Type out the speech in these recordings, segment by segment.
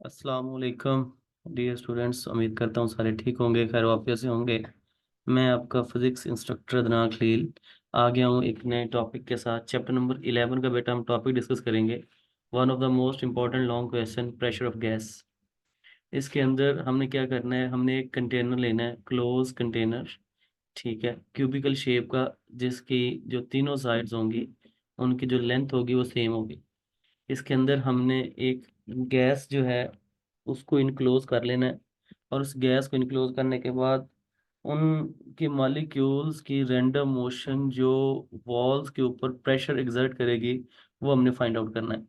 अस्सलाम वालेकुम dear students. उम्मीद करता हूँ सारे ठीक होंगे, खैर वाफियत से होंगे। मैं आपका फिजिक्स इंस्ट्रक्टर अदनान खलील आ गया हूँ एक नए टॉपिक के साथ। चैप्टर नंबर 11 का बेटा हम टॉपिक डिस्कस करेंगे। One of the most important long question, pressure of gas. इसके अंदर हमने क्या करना है, हमने एक कंटेनर लेना है, क्लोज कंटेनर। ठीक है, क्यूबिकल शेप का, जिसकी जो तीनों साइड्स होंगी उनकी जो लेंथ होगी वो सेम होगी। इसके अंदर हमने एक गैस जो है उसको इनक्लोज कर लेना है। और उस गैस को इनक्लोज करने के बाद उनके मॉलिक्यूल्स की रैंडम मोशन जो वॉल्स के ऊपर प्रेशर एक्सर्ट करेगी वो हमने फाइंड आउट करना है।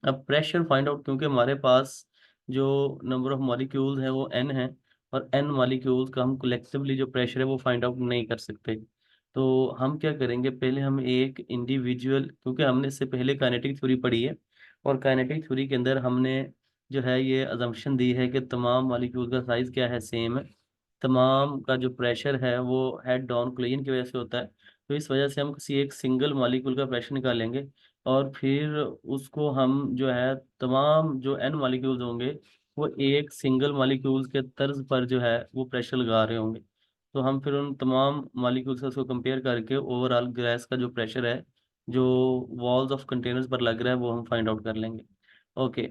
अब प्रेशर फाइंड आउट, क्योंकि हमारे पास जो नंबर ऑफ मॉलिक्यूल्स हैं वो n है, और n मॉलिक्यूल्स का हम कलेक्टिवली जो प्रेशर है वो फाइंड आउट नहीं कर सकते। तो हम क्या करेंगे, पहले हम एक इंडिविजुअल, क्योंकि हमने इससे पहले काइनेटिक थ्योरी पढ़ी है, और काइनेटिक थ्योरी के अंदर हमने जो है ये अजम्पशन दी है कि तमाम मॉलिक्यूल का साइज क्या है, सेम है। तमाम का जो प्रेशर है वो हेड डाउन कोलिजन की वजह से होता है। तो इस वजह से हम किसी एक सिंगल मॉलिक्यूल का प्रेशर निकालेंगे, और फिर उसको हम जो है तमाम जो एन मॉलिक्यूल्स होंगे वो एक सिंगल मॉलिक्यूल्स के तर्ज पर जो है वो प्रेशर लगा रहे होंगे। तो हम फिर उन तमाम मॉलिक्यूल्स से उसको कंपेयर करके ओवरऑल गैस का जो प्रेशर है जो वॉल्स ऑफ कंटेनर्स पर लग रहा है वो हम फाइंड आउट कर लेंगे। ओके।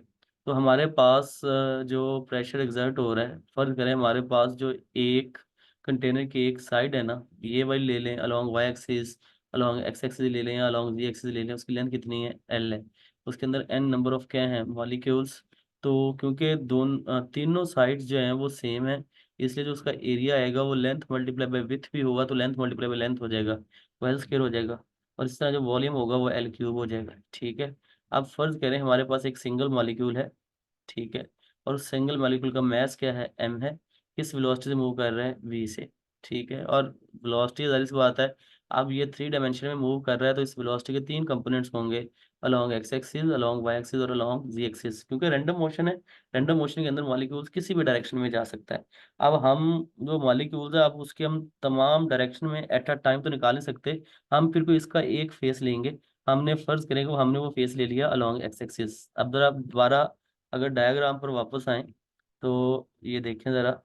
तो हमारे पास जो प्रेशर एग्जर्ट हो रहा है, फर्ज करें हमारे पास जो एक कंटेनर की एक साइड है ना, ये वाली ले लें along Y axis, along X axis ले लें या अलोंग जी एक्सिस ले लें, उसकी लेंथ कितनी है, एल है। उसके अंदर एन नंबर ऑफ क्या हैं, मॉलिक्यूल्स। तो क्योंकि तीनों साइड्स जो हैं वो सेम है, इसलिए जो उसका एरिया आएगा वो लेंथ मल्टीप्लाई बाय विथ भी होगा, तो लेंथ मल्टीप्लाई बाय लेंथ हो जाएगा, वो एल स्क्वायर हो जाएगा। और इस तरह जो वॉल्यूम होगा वो एल क्यूब हो जाएगा। ठीक है। अब फर्ज करें हमारे पास एक सिंगल मॉलिक्यूल है। ठीक है। और उस सिंगल मॉलिक्यूल का मास क्या है, एम है। किस वेलोसिटी से मूव कर रहा है, वी से। ठीक है। और वेलोसिटी जाहिर सी बात है, अब ये थ्री डायमेंशन में मूव कर रहा है तो इस वेलोसिटी के तीन कंपोनेंट्स होंगे, along X axis, along Y axis और अलोंग जी एक्सिस, क्योंकि रैंडम मोशन है। रैंडम मोशन के अंदर मॉलिक्यूल्स किसी भी डायरेक्शन में जा सकता है। अब हम जो मॉलिक्यूल्स है, अब उसके हम तमाम डायरेक्शन में एट अ टाइम तो निकाल नहीं सकते। हम फिर कोई इसका एक फेस लेंगे। हमने फर्ज करेंगे हमने वो फेस ले लिया अलोंग एक्स एक्सिस। अब जरा आप दोबारा अगर डायग्राम पर वापस आए तो ये देखें ज़रा,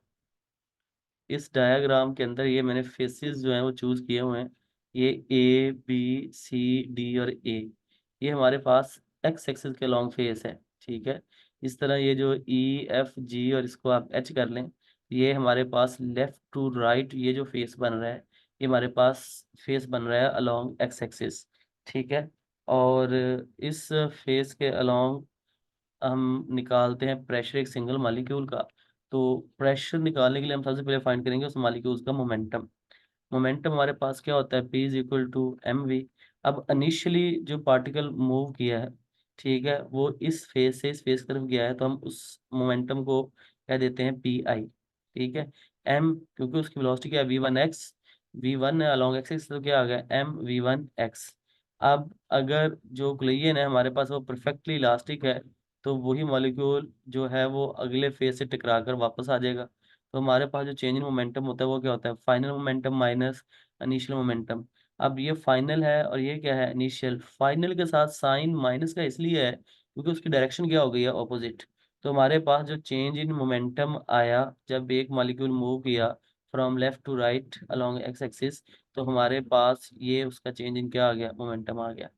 इस डायग्राम के अंदर ये मैंने फेसेस जो हैं वो चूज किए हुए हैं। ये ए बी सी डी और ए, ये हमारे पास एक्स एक्सिस के लॉन्ग फेस है। ठीक है। इस तरह ये जो ई एफ जी और इसको आप एच कर लें, ये हमारे पास लेफ्ट टू राइट ये जो फेस बन रहा है, ये हमारे पास फेस बन रहा है अलोंग एक्स एक्सिस। ठीक है। और इस फेस के अलोंग हम निकालते हैं प्रेशर एक सिंगल मॉलिक्यूल का। तो प्रेशर निकालने के लिए हम सबसे पहले फाइंड करेंगे उस मॉलिक्यूल्स का मोमेंटम। मोमेंटम हमारे पास क्या होता है, P is equal to M V. अब इनिशियली जो पार्टिकल मूव किया है, ठीक है, वो इस फेस से इस फेस की तरफ गया है, तो हम उस मोमेंटम को कह देते हैं पी आई। ठीक है। एम, क्योंकि उसकी वेलोसिटी क्या है, V one X, V one है अलॉन्ग एक्सिस, तो क्या आ गया, एम वी वन एक्स। अब अगर जो ग्लेयन है हमारे पास वो परफेक्टली इलास्टिक है, तो वही मॉलिक्यूल जो है वो अगले फेज से टकरा कर वापस आ जाएगा। तो हमारे पास जो चेंज इन मोमेंटम होता है वो क्या होता है, final momentum minus initial momentum. अब ये फाइनल है और ये क्या है, इनिशियल। फाइनल के साथ साइन माइनस का इसलिए है क्योंकि उसकी डायरेक्शन क्या हो गई है, ऑपोजिट। तो हमारे पास जो चेंज इन मोमेंटम आया जब एक मॉलिक्यूल मूव किया from left to right along X axis, तो हमारे पास ये उसका चेंज इन क्या आ गया, मोमेंटम आ गया।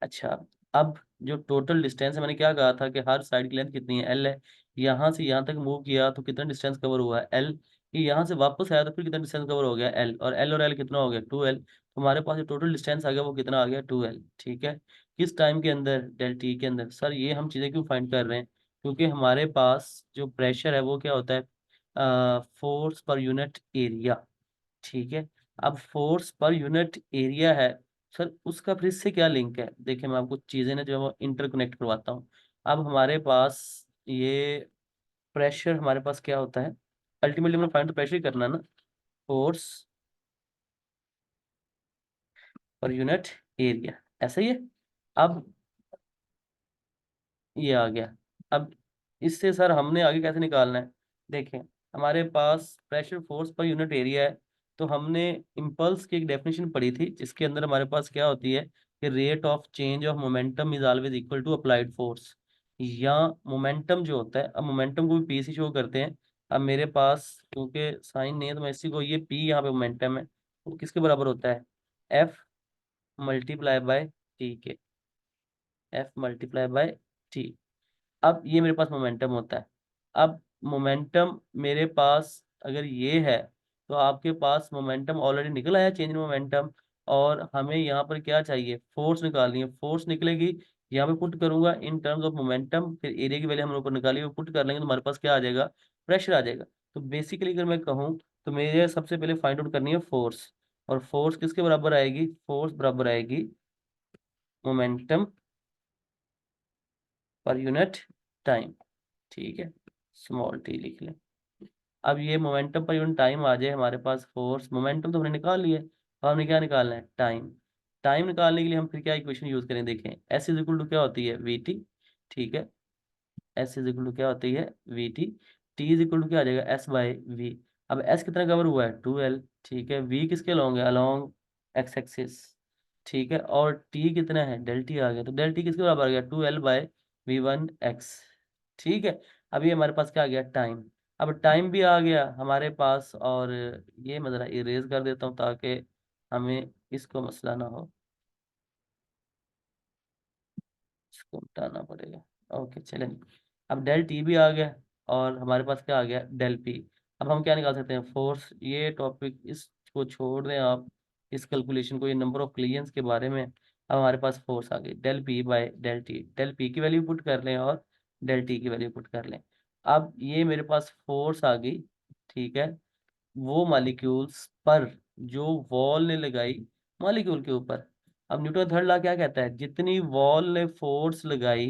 अच्छा। अब जो टोटल डिस्टेंस है, मैंने क्या कहा था कि हर साइड की लेंथ कितनी है, एल है। यहाँ से यहाँ तक मूव किया तो कितना डिस्टेंस कवर हुआ है, एल। ये यहाँ से वापस आया तो फिर कितना डिस्टेंस कवर हो गया, एल। और एल कितना हो गया, टू एल। तो हमारे पास जो टोटल डिस्टेंस आ गया वो कितना आ गया, टू एल। ठीक है। किस टाइम के अंदर, डेल टी के अंदर। सर ये हम चीज़ें क्यों फाइंड कर रहे हैं, क्योंकि हमारे पास जो प्रेशर है वो क्या होता है, फोर्स पर यूनिट एरिया। ठीक है। अब फोर्स पर यूनिट एरिया है, सर उसका फिर इससे क्या लिंक है, देखिए मैं आपको चीजें ना जो है वो इंटरकनेक्ट करवाता हूँ। अब हमारे पास ये प्रेशर हमारे पास क्या होता है, अल्टीमेटली हमें फाइंड तो प्रेशर ही करना है ना, फोर्स पर यूनिट एरिया, ऐसा ही है। अब ये आ गया। अब इससे सर हमने आगे कैसे निकालना है, देखें हमारे पास pressure force per unit area है, तो हमने इम्पल्स की एक डेफिनेशन पढ़ी थी जिसके अंदर हमारे पास क्या होती है कि rate of change of momentum is always equal to applied force. या मोमेंटम जो होता है, अब मोमेंटम को भी पी से शो करते हैं। अब मेरे पास क्योंकि साइन नहीं है तो मैं इसी को, ये पी यहाँ पे मोमेंटम है, तो किसके बराबर होता है, एफ मल्टीप्लाई बाय टी के, एफ मल्टीप्लाई बाय टी। अब ये मेरे पास मोमेंटम होता है। अब मोमेंटम मेरे पास अगर ये है, तो आपके पास मोमेंटम ऑलरेडी निकल आया, चेंज इन मोमेंटम। और हमें यहाँ पर क्या चाहिए, फोर्स निकालनी है। फोर्स निकलेगी, यहाँ पे पुट करूंगा इन टर्म्स ऑफ मोमेंटम, फिर एरिया की वैल्यू हम ऊपर निकाली, वो पुट कर लेंगे तो हमारे पास क्या आ जाएगा, प्रेशर आ जाएगा। तो बेसिकली अगर मैं कहूँ तो मेरे सबसे पहले फाइंड आउट करनी है फोर्स। और फोर्स किसके बराबर आएगी, फोर्स बराबर आएगी मोमेंटम पर यूनिट टाइम। ठीक है, स्मॉल टी लिख लें। अब ये मोमेंटम पर यूनिट टाइम आ जाए हमारे पास, फोर्स मोमेंटम तो हमने निकाल लिया है, अब हमने क्या निकालना है, टाइम। टाइम निकालने के लिए हम फिर क्या इक्वेशन यूज करें, देखें, एस इज इक्वल टू क्या होती है, वी टी। ठीक है, एस इज इक्वल टू क्या होती है, V T. T is equal to क्या आ जाएगा, एस बाई वी। अब एस कितना कवर हुआ है, 2L। ठीक है, वी किसके अलॉन्ग है, अलॉन्ग एक्स एक्सिस। ठीक है, और टी कितना है, डेल टी आ गया, तो डेल टी किसके बराबर आ गया, 2L बाय V1x। ठीक है, अभी हमारे पास क्या आ गया, टाइम। अब टाइम भी आ गया हमारे पास, और ये मैं जरा इरेज कर देता हूँ ताकि हमें इसको मसला ना हो, इसको मिटाना पड़ेगा। ओके चलें, अब डेल टी भी आ गया, और हमारे पास क्या आ गया, डेल पी। अब हम क्या निकाल सकते हैं, फोर्स। ये टॉपिक इसको छोड़ दें आप, इस कैलकुलेशन को, ये नंबर ऑफ क्लियंस के बारे में। अब हमारे पास फोर्स आ गई, del P by del T. Del P की वैल्यू पुट कर लें और डेल टी की वैल्यू पुट कर लें। अब ये मेरे पास फोर्स आ गई। ठीक है, वो मॉलिक्यूल्स पर जो वॉल ने लगाई मॉलिक्यूल के ऊपर। अब न्यूटन थर्ड लॉ क्या कहता है, जितनी वॉल ने फोर्स लगाई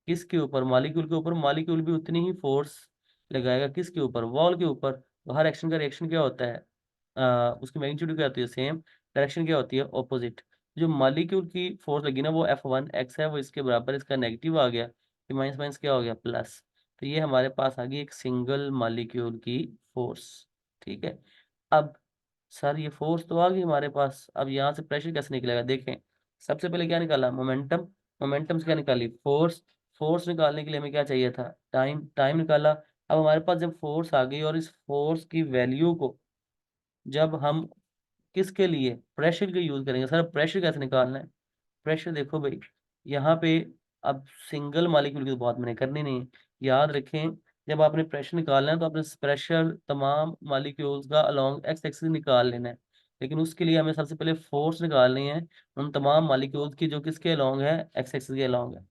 किसके ऊपर, मॉलिक्यूल के ऊपर, मॉलिक्यूल भी उतनी ही फोर्स लगाएगा किसके ऊपर, वॉल के ऊपर। तो हर एक्शन का रिएक्शन क्या होता है, उसकी मैग्नीट्यूड क्या होती है, सेम। डायरेक्शन क्या होती है, ऑपोजिट। जो मॉलिक्यूल की फोर्स लगी ना, वो F1x है, वो इसके बराबर, इसका नेगेटिव आ गया, कि माइनस माइनस क्या हो गया, प्लस। तो ये हमारे पास आ गई एक सिंगल मॉलिक्यूल की फोर्स। ठीक है, अब सर ये फोर्स तो आ गई हमारे पास, अब यहाँ से प्रेशर कैसे निकलेगा, देखें। सबसे पहले क्या निकाला, मोमेंटम। मोमेंटम से क्या निकाली, फोर्स। फोर्स निकालने के लिए हमें क्या चाहिए था, टाइम। टाइम निकाला। अब हमारे पास जब फोर्स आ गई, और इस फोर्स की वैल्यू को जब हम किसके लिए, प्रेशर के यूज करेंगे, सर प्रेशर कैसे निकालना है। प्रेशर देखो भाई, यहाँ पे अब सिंगल मॉलिक्यूल की तो बात मैंने करनी नहीं है। याद रखें, जब आपने प्रेशर निकालना है तो आपने प्रेशर तमाम मॉलिक्यूल्स का अलोंग एक्स एक्सिस निकाल लेना है। लेकिन उसके लिए हमें सबसे पहले फोर्स निकालनी है उन तमाम मॉलिक्यूल्स की जो किसके अलोंग है, एक्स एक्सिस के अलोंग है।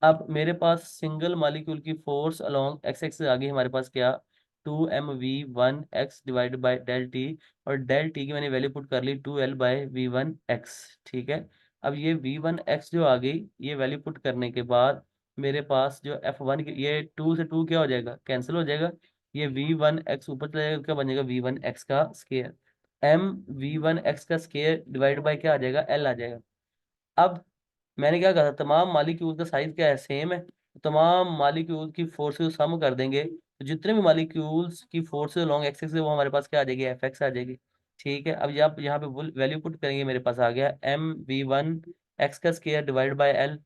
अब मेरे पास सिंगल मॉलिक्यूल की फोर्स अलोंग एक्स एक्सिस आ गई हमारे पास, क्या, 2mv1x divide by del T. और डेल टी की मैंने वैल्यू पुट कर ली 2L/v1x। ठीक है, अब ये V1x जो आ गई, ये वैल्यू पुट करने के बाद मेरे पास जो F1 की, ये 2 से 2 क्या हो जाएगा, कैंसिल हो जाएगा। ये V1x ऊपर चला जाएगा, क्या बन जाएगा, V1x का स्केयर। V1x का स्केयर डिवाइड बाय क्या आ जाएगा, L आ जाएगा। अब मैंने क्या कहा था, तमाम मॉलिक्यूल का साइज क्या है, सेम है, तो तमाम मॉलिक्यूल की फोर्सेस सम कर देंगे, तो जितने भी मॉलिक्यूल्स की फोर्सेस लॉन्ग एक्सिस है वो हमारे पास क्या आ जाएगी, Fx आ जाएगी। ठीक है, अब आप यहाँ पे वैल्यू पुट करेंगे, मेरे पास आ गया mv1x का square divide by l।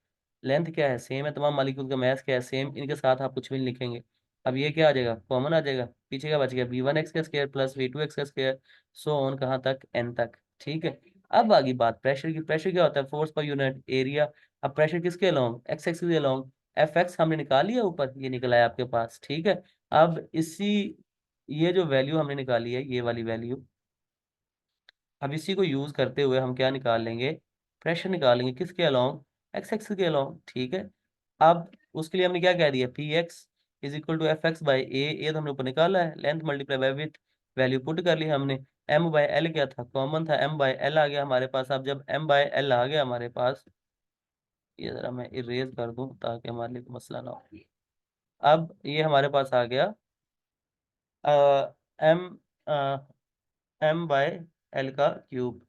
Length क्या है, सेम है, तमाम मॉलिक्यूल का मास क्या है, सेम, इनके साथ आप कुछ भी नहीं लिखेंगे। अब ये क्या आ जाएगा, कॉमन आ जाएगा, पीछे क्या बच गया, v1x का स्क्वायर प्लस v2x का स्क्वायर, सो ऑन कहाँ तक, n तक। ठीक है, अब आगे बात प्रेशर की। प्रेशर क्या होता है, फोर्स पर यूनिट एरिया। अब प्रेशर किसके अलोंग, एक्स एक्सिस के अलोंग। एफ एक्स हमने निकाल लिया ऊपर, ये निकला है आपके पास। ठीक है, अब इसी, ये जो वैल्यू हमने निकाली है, ये वाली वैल्यू, अब इसी को यूज करते हुए हम क्या निकाल लेंगे, प्रेशर निकालेंगे किसके अलोंग, एक्स एक्सिस के अलोंग। ठीक है, अब उसके लिए हमने क्या कह दिया, P X is equal to F X by A तो हमने ऊपर निकाला है, length multiply by with, value put कर ली हमने। एम बाई एल क्या था, कॉमन था, एम बाई एल आ गया हमारे पास। अब जब एम बाई एल आ गया हमारे पास, ये जरा मैं इरेज कर दूं ताकि हमारे लिए कोई मसला ना हो। अब ये हमारे पास आ गया एम एम बाय एल का क्यूब।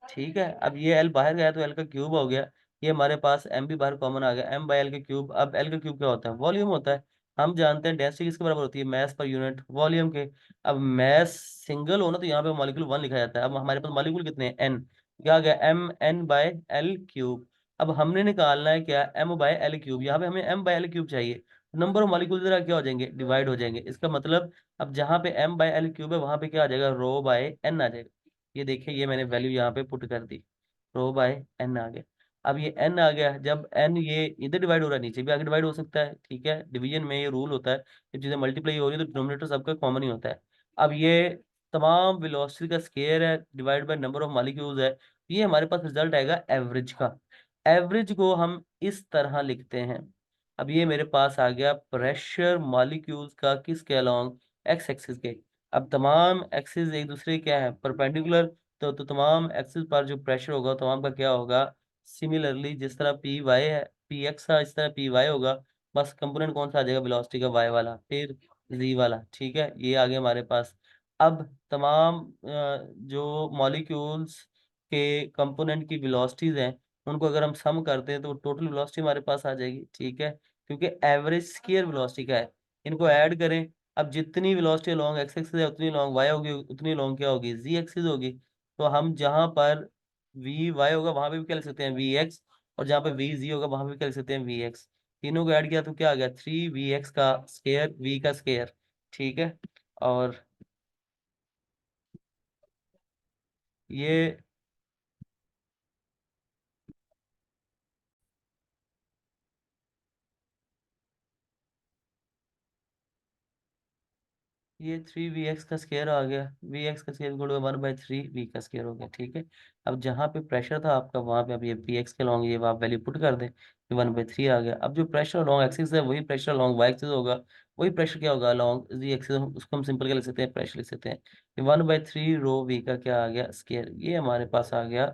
ठीक है, अब ये एल बाहर गया तो एल का क्यूब हो गया। ये हमारे पास एम भी बाहर कॉमन आ गया, एम बाय एल का क्यूब। अब एल का क्यूब क्या होता है, वॉल्यूम होता है। हम जानते हैं डेंसिटी किसके बराबर होती है, मैस पर यूनिट वॉल्यूम के। अब मैस सिंगल होना तो यहाँ पे मॉलिक्यूल 1 लिखा जाता है। अब हमारे पास मॉलिक्यूल कितने हैं, एन, क्या आ गया, M N by L cube. अब हमने निकालना है क्या, एम बाय एल क्यूब, यहाँ पे हमें एम बाय एल क्यूब चाहिए, नंबर ऑफ मॉलिक्यूल जरा क्या हो जाएंगे, डिवाइड हो जाएंगे। इसका मतलब अब जहाँ पे एम बाय एल क्यूब है वहां पे क्या आ जाएगा, रो बाय एन आ जाएगा। ये देखिए, ये मैंने वैल्यू यहाँ पे पुट कर दी, रो बाय एन आ गया। अब ये एन आ गया, जब एन ये इधर डिवाइड हो रहा है, नीचे भी आगे डिवाइड हो सकता है, ठीक है, डिवीजन में ये रूल होता है, जब चीजें मल्टीप्लाई हो रही है तो डिनोमिनेटर सबका कॉमन ही होता है। अब ये तमाम वेलोसिटी का स्केयर है divide by number of molecules है, ये हमारे पास रिजल्ट आएगा एवरेज का। एवरेज को हम इस तरह लिखते हैं, अब ये मेरे पास आ गया प्रेशर मॉलिक्यूल्स का किसके अलोंग, एक्स एक्सिस के। अब तमाम एक्सिस एक दूसरे क्या है, परपेंडिकुलर, तो तमाम एक्सिस पर जो प्रेशर होगा तमाम का क्या होगा, सिमिलरली जिस तरह पी वाई है, पी एक्स का इस तरह पी वाई होगा, बस कंपोनेंट कौन सा आ जाएगा, वेलोसिटी का वाई वाला, फिर जी वाला, ठीक है, ये आ गया हमारे पास। अब तमाम जो मॉलिक्यूल्स के कंपोनेंट की वेलोसिटीज हैं, उनको अगर हम सम करते हैं तो टोटल वेलोसिटी हमारे पास आ जाएगी, ठीक है, क्योंकि एवरेज स्केयर वेलोसिटी का है। इनको ऐड करें, अब जितनी वेलोसिटी लॉन्ग एक्स एक्सिस है उतनी लॉन्ग वाई होगी, उतनी लॉन्ग क्या होगी, जी एक्सिस होगी। तो हम जहां पर वी वाई होगा वहां पे भी क्या लिख सकते हैं, वी एक्स, और जहां पे वी जी होगा वहां पे भी क्या लिख सकते हैं, वी एक्स। तीनों को ऐड किया तो क्या आ गया, थ्री वी एक्स का स्केयर, वी का स्केयर, ठीक है। और ये ये थ्री वी एक्स का स्केयर आ गया, वी एक्स का स्केयर गुणा वन बाई थ्री वी का स्केयर हो गया, ठीक है। अब जहाँ पे प्रेशर था आपका वहां पे अब ये पी एक्स के लॉन्ग ये आप वैल्यू पुट कर दें, ये वन बाई थ्री आ गया। अब जो प्रेशर लॉन्ग एक्सिस है वही प्रेशर लॉन्ग वाई एक्सिस होगा, वही प्रेशर क्या होगा लॉन्ग जी एक्सिस, उसको हम सिंपल क्या लिख सकते हैं, प्रेशर लिख सकते हैं। ये one by three rho V का क्या आ गया, स्केयर, ये हमारे पास आ गया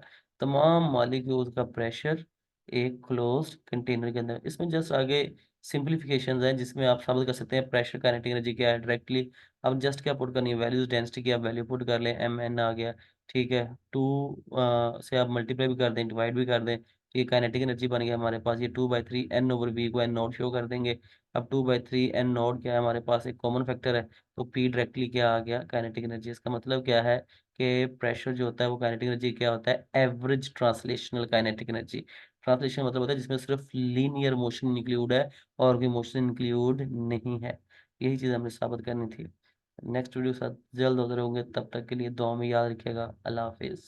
तमाम मॉलिक्यूल्स का प्रेशर एक क्लोज्ड कंटेनर के अंदर। इसमें जस्ट आगे सिंप्लीफिकेशंस हैं जिसमें आप साबित कर सकते हैं प्रेशर काइनेटिक एनर्जी क्या है डायरेक्टली। अब जस्ट क्या पुट करनी है, वैल्यूज डेंसिटी की आप वैल्यू पुट कर लें, एम एन आ गया, ठीक है, टू से आप मल्टीप्लाई भी कर दें, डिवाइड भी कर दें, तो ये काइनेटिक एनर्जी बन गया हमारे पास, ये two by three N over V को एन नॉट शो कर देंगे। अब two by three N naught क्या है हमारे पास, एक कॉमन फैक्टर है, तो पी डायरेक्टली क्या आ गया, काइनेटिक एनर्जी। इसका मतलब क्या है कि प्रेशर जो होता है वो काइनेटिक एनर्जी क्या होता है, average translational kinetic energy. Translation मतलब होता है जिसमें सिर्फ लीनियर मोशन इंक्लूड है और कोई मोशन इंक्लूड नहीं है। यही चीज़ हमने साबित करनी थी। नेक्स्ट वीडियो के साथ जल्द हाजिर होंगे, तब तक के लिए दुआ में याद रखिएगा, अल्लाह हाफिज़।